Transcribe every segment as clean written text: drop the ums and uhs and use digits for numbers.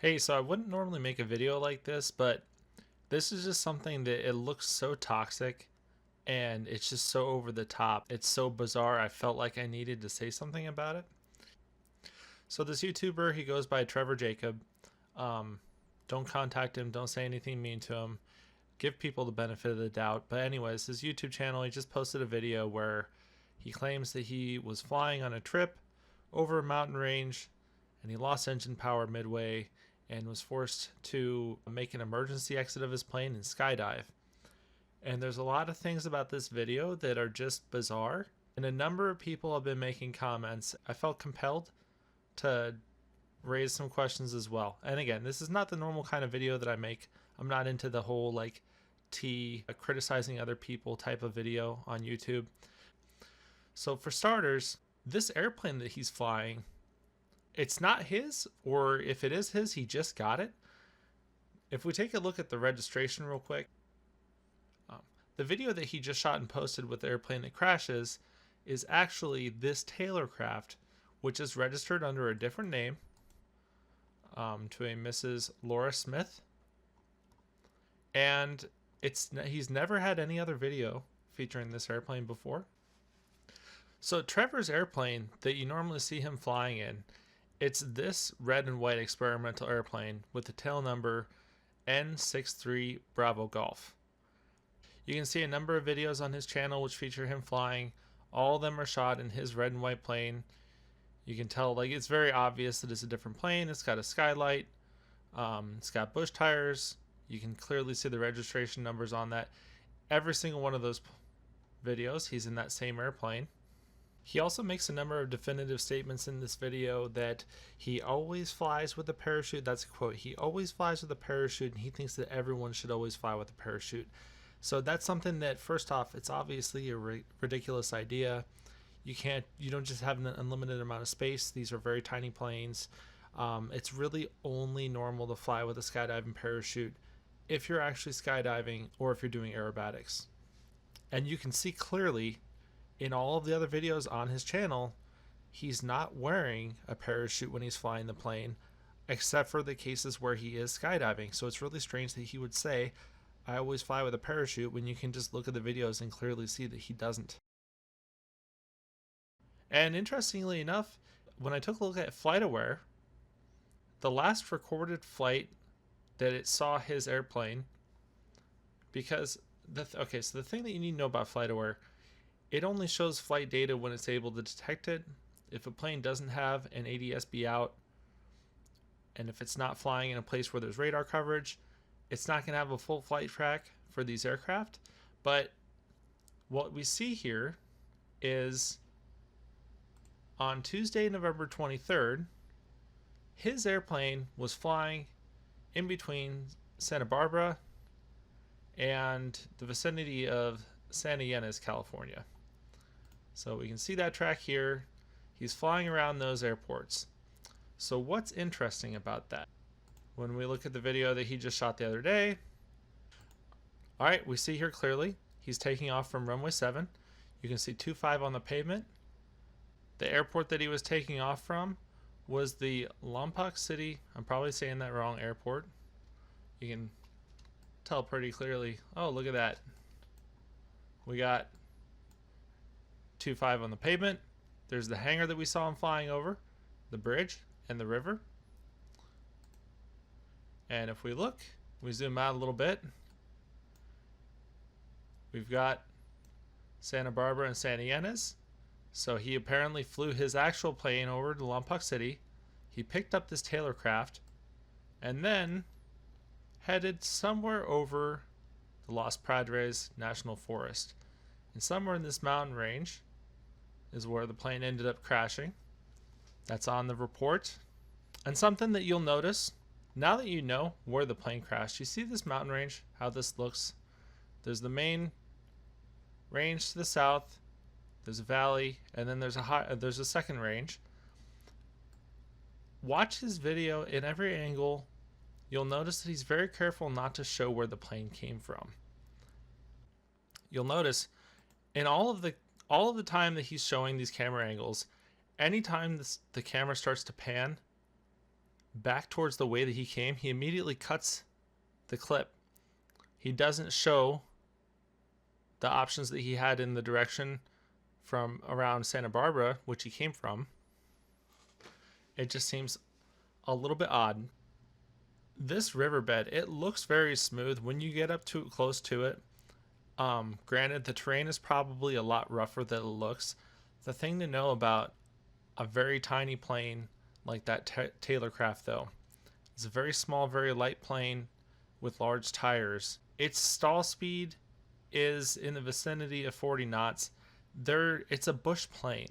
Hey, so I wouldn't normally make a video like this, but this is just something that it looks so toxic and it's just so over the top. It's so bizarre. I felt like I needed to say something about it. So this YouTuber, he goes by Trevor Jacob. Um, don't contact him. Don't say anything mean to him. Give people the benefit of the doubt. But anyways, his YouTube channel, he just posted a video where he claims that he was flying on a trip over a mountain range and he lost engine power midway and was forced to make an emergency exit of his plane and skydive. And there's a lot of things about this video that are just bizarre. And a number of people have been making comments. I felt compelled to raise some questions as well. And again, this is not the normal kind of video that I make. I'm not into the whole like criticizing other people type of video on YouTube. So for starters, this airplane that he's flying, it's not his, or if it is his, he just got it. If we take a look at the registration real quick, the video that he just shot and posted with the airplane that crashes is actually this Taylorcraft, which is registered under a different name to a Mrs. Laura Smith. And he's never had any other video featuring this airplane before. So Trevor's airplane that you normally see him flying in, it's this red and white experimental airplane with the tail number N63 Bravo Golf. You can see a number of videos on his channel which feature him flying. All of them are shot in his red and white plane. You can tell, like, it's very obvious that it's a different plane. It's got a skylight. It's got bush tires. You can clearly see the registration numbers on that. Every single one of those videos, he's in that same airplane. He also makes a number of definitive statements in this video that he always flies with a parachute. That's a quote. He always flies with a parachute, and he thinks that everyone should always fly with a parachute. So that's something that, first off, it's obviously a ridiculous idea. You don't just have an unlimited amount of space. These are very tiny planes. It's really only normal to fly with a skydiving parachute if you're actually skydiving or if you're doing aerobatics. And you can see clearly in all of the other videos on his channel, he's not wearing a parachute when he's flying the plane, except for the cases where he is skydiving. So it's really strange that he would say, I always fly with a parachute, when you can just look at the videos and clearly see that he doesn't. And interestingly enough, when I took a look at Flightaware, the last recorded flight that it saw his airplane, because so the thing that you need to know about Flightaware, it only shows flight data when it's able to detect it. If a plane doesn't have an ADS-B out, and if it's not flying in a place where there's radar coverage, it's not going to have a full flight track for these aircraft. But what we see here is on Tuesday, November 23rd, his airplane was flying in between Santa Barbara and the vicinity of Santa Ynez, California. So we can see that track here. He's flying around those airports. So what's interesting about that? When we look at the video that he just shot the other day, all right, we see here clearly he's taking off from runway 7. You can see 25 on the pavement. The airport that he was taking off from was the Lompoc City, I'm probably saying that wrong, airport. You can tell pretty clearly. Oh, look at that. We got 25 on the pavement. There's the hangar that we saw him flying over, the bridge, and the river. And if we look, we zoom out a little bit, we've got Santa Barbara and Santa Ynez. So he apparently flew his actual plane over to Lompoc City. He picked up this Taylorcraft and then headed somewhere over the Los Padres National Forest. And somewhere in this mountain range is where the plane ended up crashing. That's on the report. And something that you'll notice, now that you know where the plane crashed, you see this mountain range, how this looks. There's the main range to the south, there's a valley, and then there's a second range. Watch his video in every angle. You'll notice that he's very careful not to show where the plane came from. You'll notice in all of the time that he's showing these camera angles, anytime the camera starts to pan, back towards the way that he came, he immediately cuts the clip. He doesn't show the options that he had in the direction from around Santa Barbara, which he came from. It just seems a little bit odd. This riverbed, it looks very smooth when you get up too close to it. Granted, the terrain is probably a lot rougher than it looks. The thing to know about a very tiny plane like that Taylorcraft, though, it's a very small, very light plane with large tires. Its stall speed is in the vicinity of 40 knots. It's a bush plane.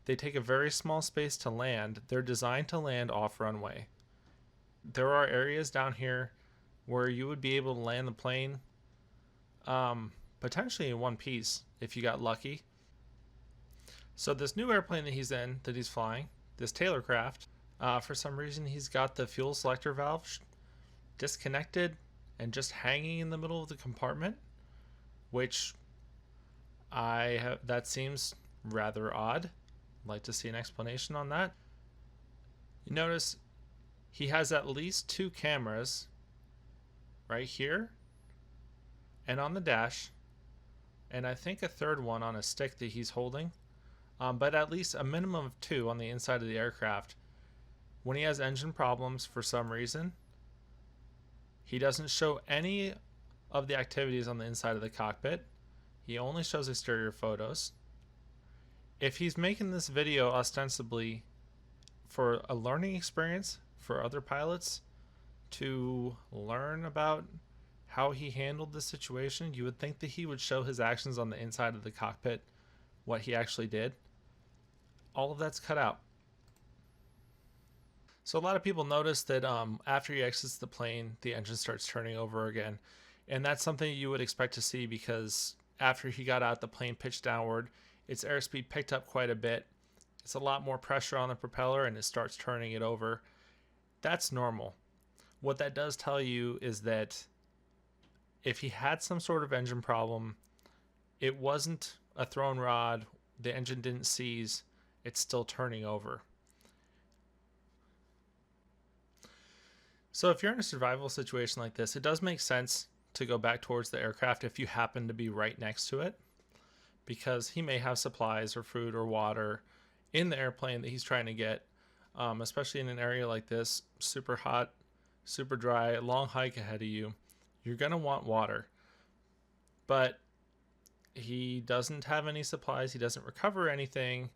They take a very small space to land. They're designed to land off runway. There are areas down here where you would be able to land the plane potentially in one piece if you got lucky. So this new airplane that he's flying, this Taylorcraft, for some reason he's got the fuel selector valve disconnected and just hanging in the middle of the compartment, which that seems rather odd. I'd like to see an explanation on that. You notice he has at least 2 cameras right here and on the dash, and I think a third one on a stick that he's holding, but at least a minimum of 2 on the inside of the aircraft. When he has engine problems for some reason, he doesn't show any of the activities on the inside of the cockpit. He only shows exterior photos. If he's making this video ostensibly for a learning experience for other pilots to learn about how he handled the situation, you would think that he would show his actions on the inside of the cockpit, what he actually did. All of that's cut out. So a lot of people notice that after he exits the plane, the engine starts turning over again. And that's something you would expect to see because after he got out, the plane pitched downward. Its airspeed picked up quite a bit. It's a lot more pressure on the propeller and it starts turning it over. That's normal. What that does tell you is that if he had some sort of engine problem, it wasn't a thrown rod, the engine didn't seize, it's still turning over. So if you're in a survival situation like this, it does make sense to go back towards the aircraft if you happen to be right next to it, because he may have supplies or food or water in the airplane that he's trying to get, especially in an area like this, super hot, super dry, long hike ahead of you. You're going to want water. But he doesn't have any supplies. He doesn't recover anything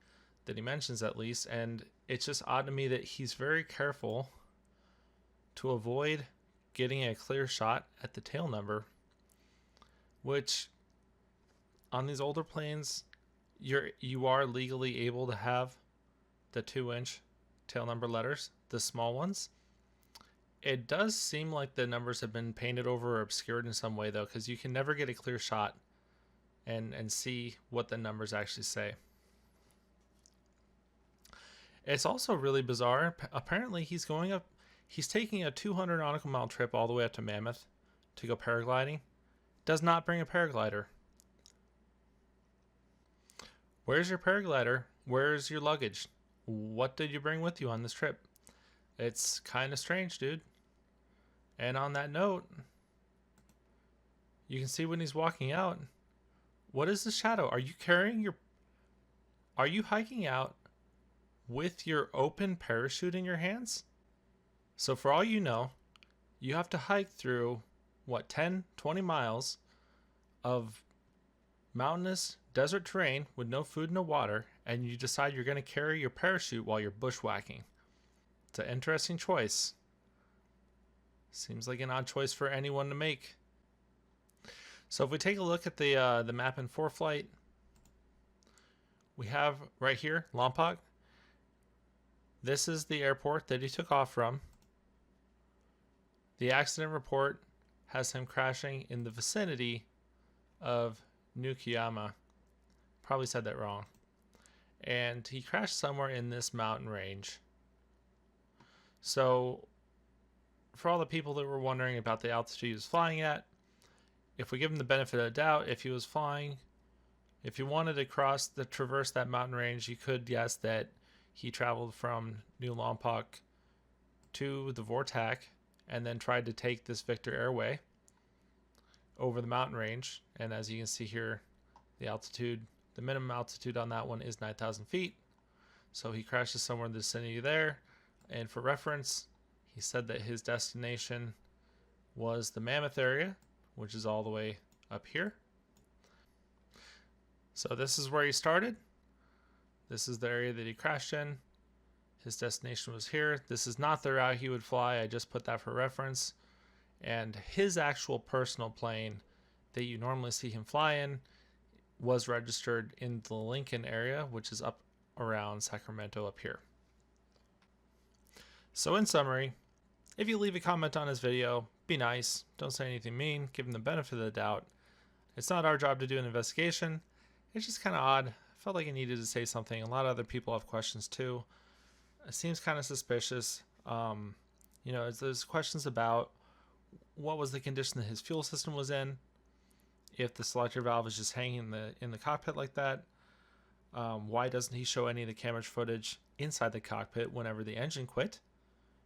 that he mentions, at least. And it's just odd to me that he's very careful to avoid getting a clear shot at the tail number, which on these older planes, you are legally able to have the 2-inch tail number letters, the small ones. It does seem like the numbers have been painted over or obscured in some way, though, because you can never get a clear shot and see what the numbers actually say. It's also really bizarre. Apparently, he's taking a 200 nautical mile trip all the way up to Mammoth to go paragliding. Does not bring a paraglider. Where's your paraglider? Where's your luggage? What did you bring with you on this trip? It's kind of strange, dude. And on that note, you can see when he's walking out, what is the shadow? Are you hiking out with your open parachute in your hands? So for all you know, you have to hike through, 10, 20 miles of mountainous desert terrain with no food, no water, and you decide you're going to carry your parachute while you're bushwhacking. It's an interesting choice. Seems like an odd choice for anyone to make. So if we take a look at the map in ForeFlight, we have right here Lompoc. This is the airport that he took off from. The accident report has him crashing in the vicinity of Nukiyama. Probably said that wrong. And he crashed somewhere in this mountain range. So for all the people that were wondering about the altitude he was flying at, if we give him the benefit of the doubt, if he wanted to traverse that mountain range, you could guess that he traveled from New Lompoc to the Vortac and then tried to take this Victor Airway over the mountain range. And as you can see here, the altitude, the minimum altitude on that one is 9,000 feet. So he crashes somewhere in the vicinity there. And for reference, he said that his destination was the Mammoth area, which is all the way up here. So this is where he started. This is the area that he crashed in. His destination was here. This is not the route he would fly. I just put that for reference. And his actual personal plane that you normally see him fly in was registered in the Lincoln area, which is up around Sacramento up here. So in summary, if you leave a comment on his video, be nice. Don't say anything mean. Give him the benefit of the doubt. It's not our job to do an investigation. It's just kind of odd. I felt like I needed to say something. A lot of other people have questions too. It seems kind of suspicious. You know, there's questions about what was the condition that his fuel system was in, if the selector valve is just hanging in the cockpit like that. Why doesn't he show any of the camera footage inside the cockpit whenever the engine quit?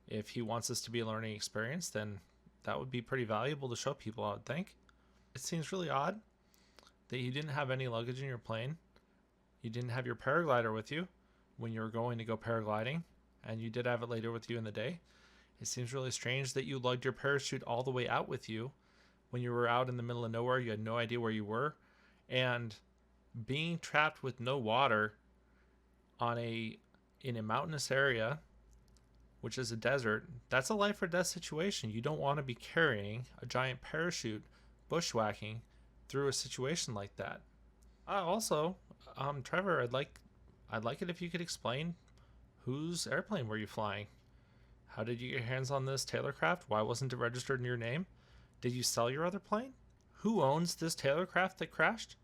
If he wants this to be a learning experience, then that would be pretty valuable to show people, I would think. It seems really odd that you didn't have any luggage in your plane. You didn't have your paraglider with you when you were going to go paragliding, and you did have it later with you in the day. It seems really strange that you lugged your parachute all the way out with you when you were out in the middle of nowhere. You had no idea where you were, and being trapped with no water in a mountainous area, which is a desert, that's a life or death situation. You don't want to be carrying a giant parachute bushwhacking through a situation like that. Also, Trevor, I'd like it if you could explain whose airplane were you flying? How did you get your hands on this Taylorcraft? Why wasn't it registered in your name? Did you sell your other plane? Who owns this Taylorcraft that crashed?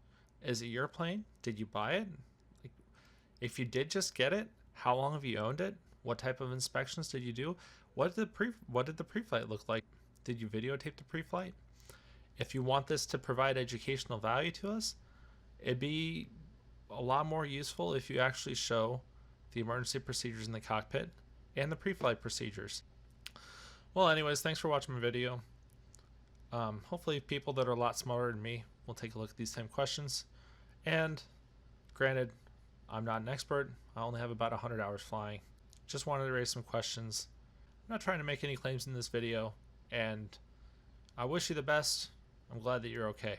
Is it your plane? Did you buy it? If you did just get it, how long have you owned it? What type of inspections did you do? What did the pre-flight look like? Did you videotape the pre-flight? If you want this to provide educational value to us, it'd be a lot more useful if you actually show the emergency procedures in the cockpit and the pre-flight procedures. Well, anyways, thanks for watching my video. Hopefully people that are a lot smarter than me will take a look at these same questions. And granted, I'm not an expert. I only have about 100 hours flying. Just wanted to raise some questions. I'm not trying to make any claims in this video, and I wish you the best. I'm glad that you're okay.